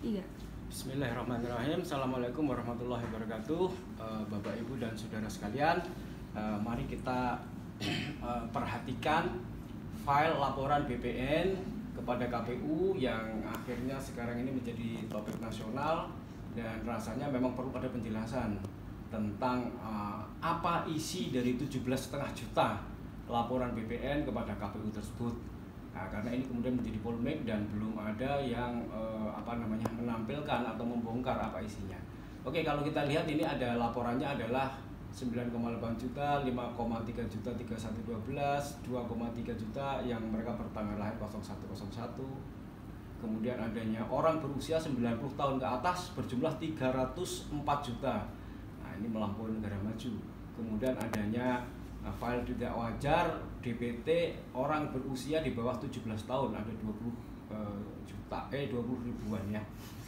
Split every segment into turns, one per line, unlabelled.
3.
Bismillahirrahmanirrahim. Assalamualaikum warahmatullahi wabarakatuh. Bapak, Ibu, dan saudara sekalian, mari kita perhatikan file laporan BPN kepada KPU yang akhirnya sekarang ini menjadi topik nasional dan rasanya memang perlu ada penjelasan tentang apa isi dari 17,5 juta laporan BPN kepada KPU tersebut. Nah, karena ini kemudian menjadi polemik dan belum ada yang menampilkan atau membongkar apa isinya. Oke, kalau kita lihat ini ada laporannya adalah 9,8 juta, 5,3 juta 3112, 2,3 juta yang mereka bertanggal lahir 0101. Kemudian adanya orang berusia 90 tahun ke atas berjumlah 304 juta. Nah, ini melampaui negara maju. Kemudian adanya file tidak wajar DPT orang berusia di bawah 17 tahun ada 20 ribuan ya.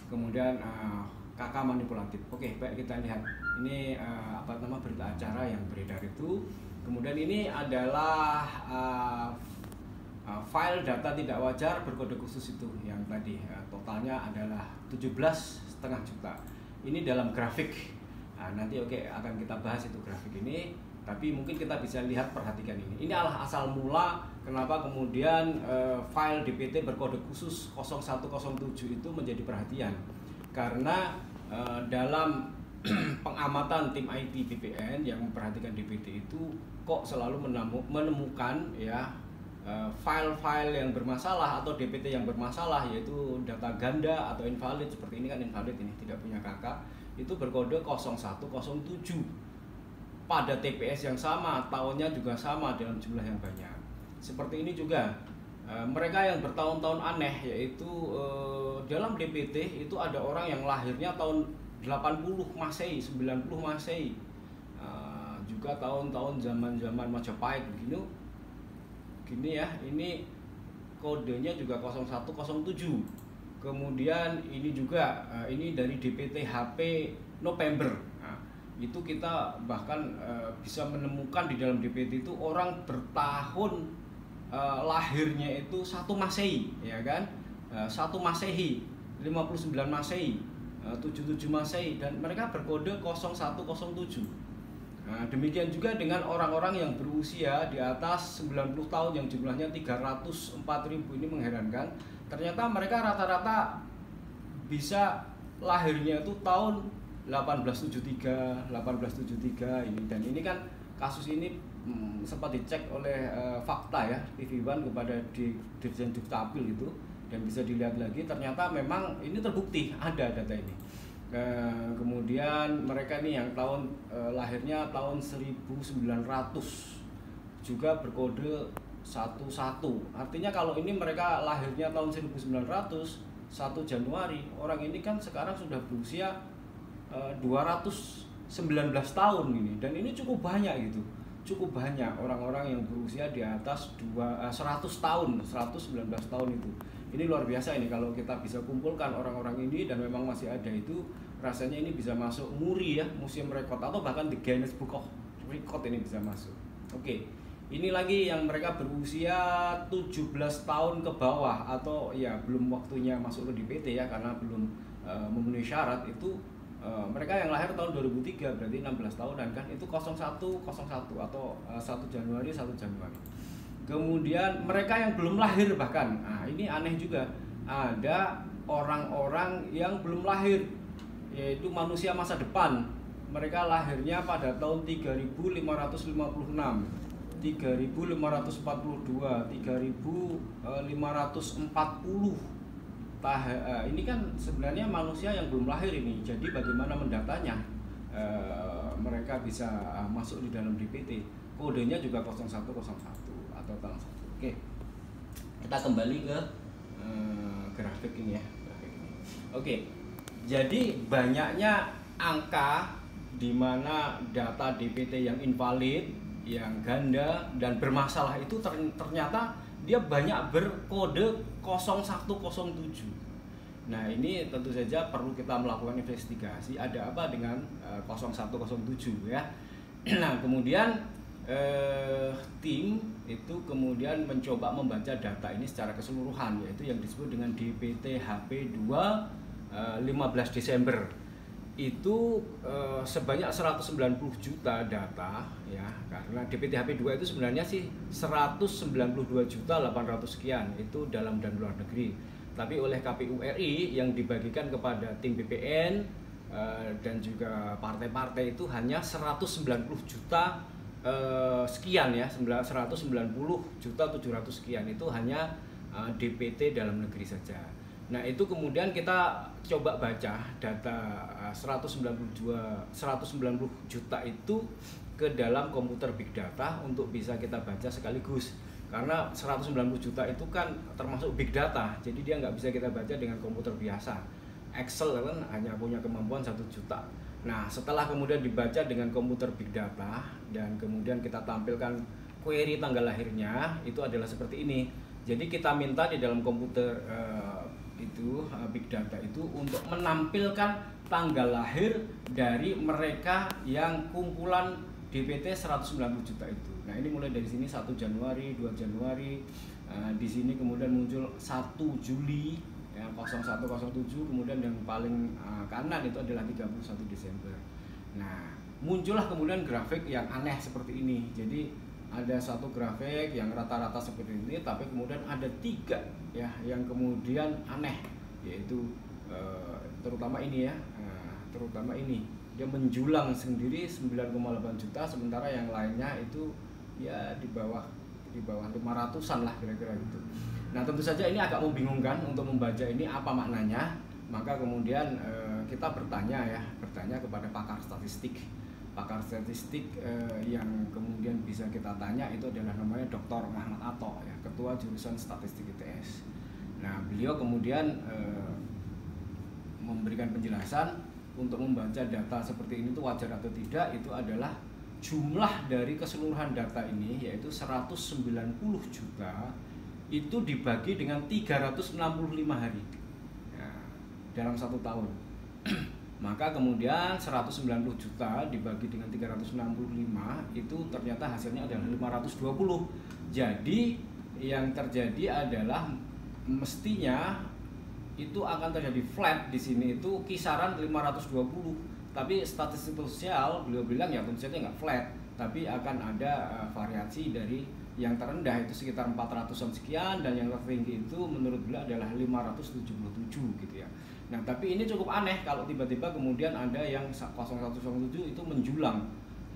Kemudian KK manipulatif. Oke, baik, kita lihat ini berita acara yang beredar itu. Kemudian ini adalah file data tidak wajar berkode khusus itu yang tadi totalnya adalah 17,5 juta. Ini dalam grafik. Nah, nanti akan kita bahas itu grafik ini. Tapi mungkin kita bisa lihat, perhatikan ini. Ini adalah asal mula kenapa kemudian file DPT berkode khusus 0107 itu menjadi perhatian. Karena dalam pengamatan tim IT BPN yang memperhatikan DPT itu kok selalu menemukan ya file-file yang bermasalah atau DPT yang bermasalah, yaitu data ganda atau invalid. Seperti ini kan invalid, ini tidak punya kakak, itu berkode 0107 pada TPS yang sama, tahunnya juga sama dalam jumlah yang banyak. Seperti ini juga mereka yang bertahun-tahun aneh, yaitu dalam DPT itu ada orang yang lahirnya tahun 80 Masehi, 90 Masehi, juga tahun-tahun zaman Majapahit gini ya. Ini kodenya juga 0107. Kemudian ini juga ini dari DPT HP November. Itu kita bahkan bisa menemukan di dalam DPT itu orang bertahun lahirnya itu 1 Masehi, ya kan? 1 Masehi, 59 Masehi, 77 Masehi, dan mereka berkode 0107. Nah, demikian juga dengan orang-orang yang berusia di atas 90 tahun yang jumlahnya 304.000. Ini mengherankan. Ternyata mereka rata-rata bisa lahirnya itu tahun 1873 ini, dan ini kan kasus ini sempat dicek oleh Fakta ya, TV One kepada Dirjen Dukcapil itu, dan bisa dilihat lagi ternyata memang ini terbukti ada data ini. Kemudian mereka ini yang tahun lahirnya tahun 1900 juga berkode 11. Artinya kalau ini mereka lahirnya tahun 1900 1 Januari, orang ini kan sekarang sudah berusia 219 tahun ini, dan ini cukup banyak gitu. Cukup banyak orang-orang yang berusia di atas 100 tahun, 119 tahun itu. Ini luar biasa ini kalau kita bisa kumpulkan orang-orang ini, dan memang masih ada itu, rasanya ini bisa masuk MURI ya, Museum Record, atau bahkan The Guinness Book of Record ini bisa masuk. Oke. Ini lagi yang mereka berusia 17 tahun ke bawah, atau ya belum waktunya masuk ke DPT ya, karena belum memenuhi syarat itu. Mereka yang lahir tahun 2003 berarti 16 tahunan kan, itu 0101 atau 1 Januari. Kemudian mereka yang belum lahir bahkan, nah ini aneh juga, ada orang-orang yang belum lahir, yaitu manusia masa depan. Mereka lahirnya pada tahun 3556, 3542, 3540. Ini kan sebenarnya manusia yang belum lahir ini. Jadi bagaimana mendatanya? Mereka bisa masuk di dalam DPT. Kodenya juga 0101 atau tahun 1. Oke. Kita kembali ke grafik ini ya. Oke. Jadi banyaknya angka di mana data DPT yang invalid, yang ganda dan bermasalah itu ternyata dia banyak berkode 0107. Nah, ini tentu saja perlu kita melakukan investigasi, ada apa dengan 0107 ya. Nah, kemudian tim itu kemudian mencoba membaca data ini secara keseluruhan, yaitu yang disebut dengan DPT HP2 15 Desember itu sebanyak 190 juta data ya, karena DPTHP2 itu sebenarnya sih 192 juta 800 sekian itu dalam dan luar negeri, tapi oleh KPU RI yang dibagikan kepada tim BPN dan juga partai-partai itu hanya 190 juta sekian ya, 190 juta 700 sekian itu hanya DPT dalam negeri saja. Nah itu kemudian kita coba baca data 190 juta itu ke dalam komputer big data untuk bisa kita baca sekaligus, karena 190 juta itu kan termasuk big data, jadi dia nggak bisa kita baca dengan komputer biasa. Excel kan hanya punya kemampuan 1 juta. Nah setelah kemudian dibaca dengan komputer big data dan kemudian kita tampilkan query tanggal lahirnya, itu adalah seperti ini. Jadi kita minta di dalam komputer big data itu untuk menampilkan tanggal lahir dari mereka yang kumpulan DPT 190 juta itu. Nah ini mulai dari sini 1 Januari, 2 Januari, di sini kemudian muncul 1 Juli ya, 0107, kemudian yang paling kanan itu adalah 31 Desember. Nah muncullah kemudian grafik yang aneh seperti ini. Jadi ada satu grafik yang rata-rata seperti ini, tapi kemudian ada 3 ya yang kemudian aneh, yaitu terutama ini ya, terutama ini dia menjulang sendiri 9,8 juta, sementara yang lainnya itu ya di bawah 500-an lah kira-kira gitu. Nah tentu saja ini agak membingungkan untuk membaca ini apa maknanya, maka kemudian kita bertanya kepada pakar statistik yang kemudian bisa kita tanya itu adalah namanya Dr. Muhammad Ato ya, Ketua Jurusan Statistik ITS. Nah beliau kemudian memberikan penjelasan untuk membaca data seperti ini itu wajar atau tidak, itu adalah jumlah dari keseluruhan data ini yaitu 190 juta itu dibagi dengan 365 hari ya, dalam 1 tahun. Maka kemudian 190 juta dibagi dengan 365 itu ternyata hasilnya adalah 520. Jadi yang terjadi adalah mestinya itu akan terjadi flat di sini itu kisaran 520. Tapi statistik sosial beliau bilang ya tentu saja nggak flat, tapi akan ada variasi dari yang terendah itu sekitar 400-an sekian dan yang tertinggi itu menurut beliau adalah 577 gitu ya. Nah tapi ini cukup aneh kalau tiba-tiba kemudian ada yang 0107 itu menjulang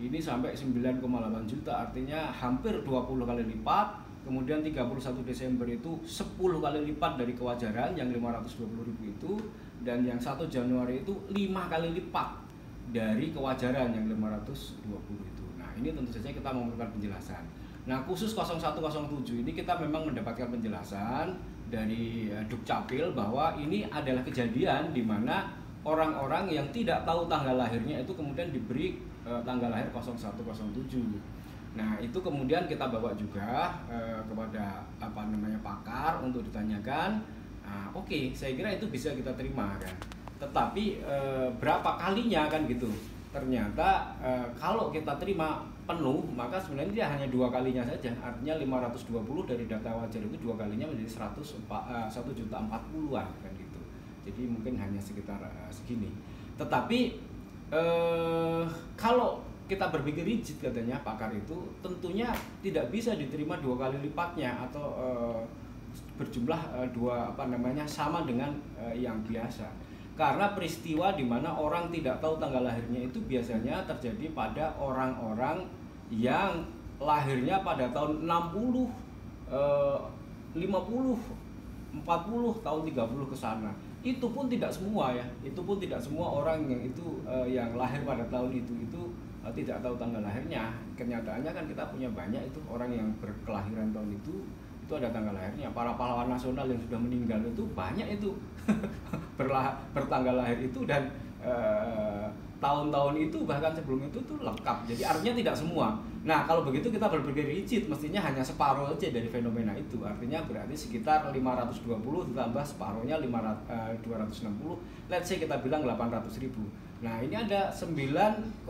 ini sampai 9,8 juta, artinya hampir 20 kali lipat. Kemudian 31 Desember itu 10 kali lipat dari kewajaran yang 520.000 itu, dan yang 1 Januari itu 5 kali lipat dari kewajaran yang 520 itu. Nah ini tentu saja kita memerlukan penjelasan. Nah khusus 0107 ini kita memang mendapatkan penjelasan dari Dukcapil bahwa ini adalah kejadian di mana orang-orang yang tidak tahu tanggal lahirnya itu kemudian diberi tanggal lahir 0107. Nah itu kemudian kita bawa juga kepada pakar untuk ditanyakan. Oke, saya kira itu bisa kita terima kan. Tetapi berapa kalinya kan gitu. Ternyata kalau kita terima penuh maka sebenarnya dia hanya 2 kalinya saja, artinya 520 dari data wajar itu 2 kalinya menjadi 1.040.000-an kan gitu. Jadi mungkin hanya sekitar segini. Tetapi kalau kita berpikir rigid katanya pakar itu tentunya tidak bisa diterima 2 kali lipatnya atau berjumlah sama dengan yang biasa. Karena peristiwa di mana orang tidak tahu tanggal lahirnya itu biasanya terjadi pada orang-orang yang lahirnya pada tahun 60, 50, 40, tahun 30 ke sana. Itu pun tidak semua ya. Itu pun tidak semua orang yang yang lahir pada tahun itu tidak tahu tanggal lahirnya. Kenyataannya kan kita punya banyak itu orang yang berkelahiran tahun itu ada tanggal lahirnya. Para pahlawan nasional yang sudah meninggal itu banyak itu bertanggal lahir itu, dan tahun-tahun itu bahkan sebelum itu tuh lengkap. Jadi artinya tidak semua. Nah kalau begitu kita berpikir rigid, mestinya hanya separuh aja dari fenomena itu. Artinya berarti sekitar 520 ditambah separuhnya 260. Let's say kita bilang 800.000. Nah ini ada 9,8.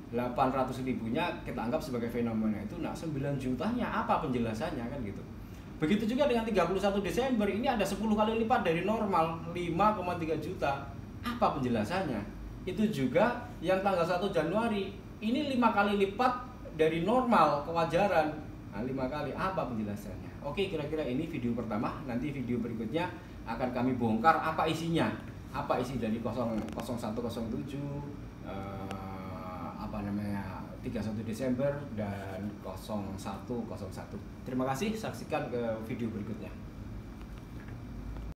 800.000-nya kita anggap sebagai fenomena itu. Nah 9 jutanya apa penjelasannya kan gitu. Begitu juga dengan 31 Desember, ini ada 10 kali lipat dari normal, 5,3 juta. Apa penjelasannya? Itu juga yang tanggal 1 Januari, ini 5 kali lipat dari normal kewajaran. Nah, 5 kali, apa penjelasannya? Oke, kira-kira ini video pertama. Nanti video berikutnya akan kami bongkar apa isinya. Apa isi dari 0107, apa namanya, 31 Desember dan 0101. Terima kasih, saksikan ke video berikutnya.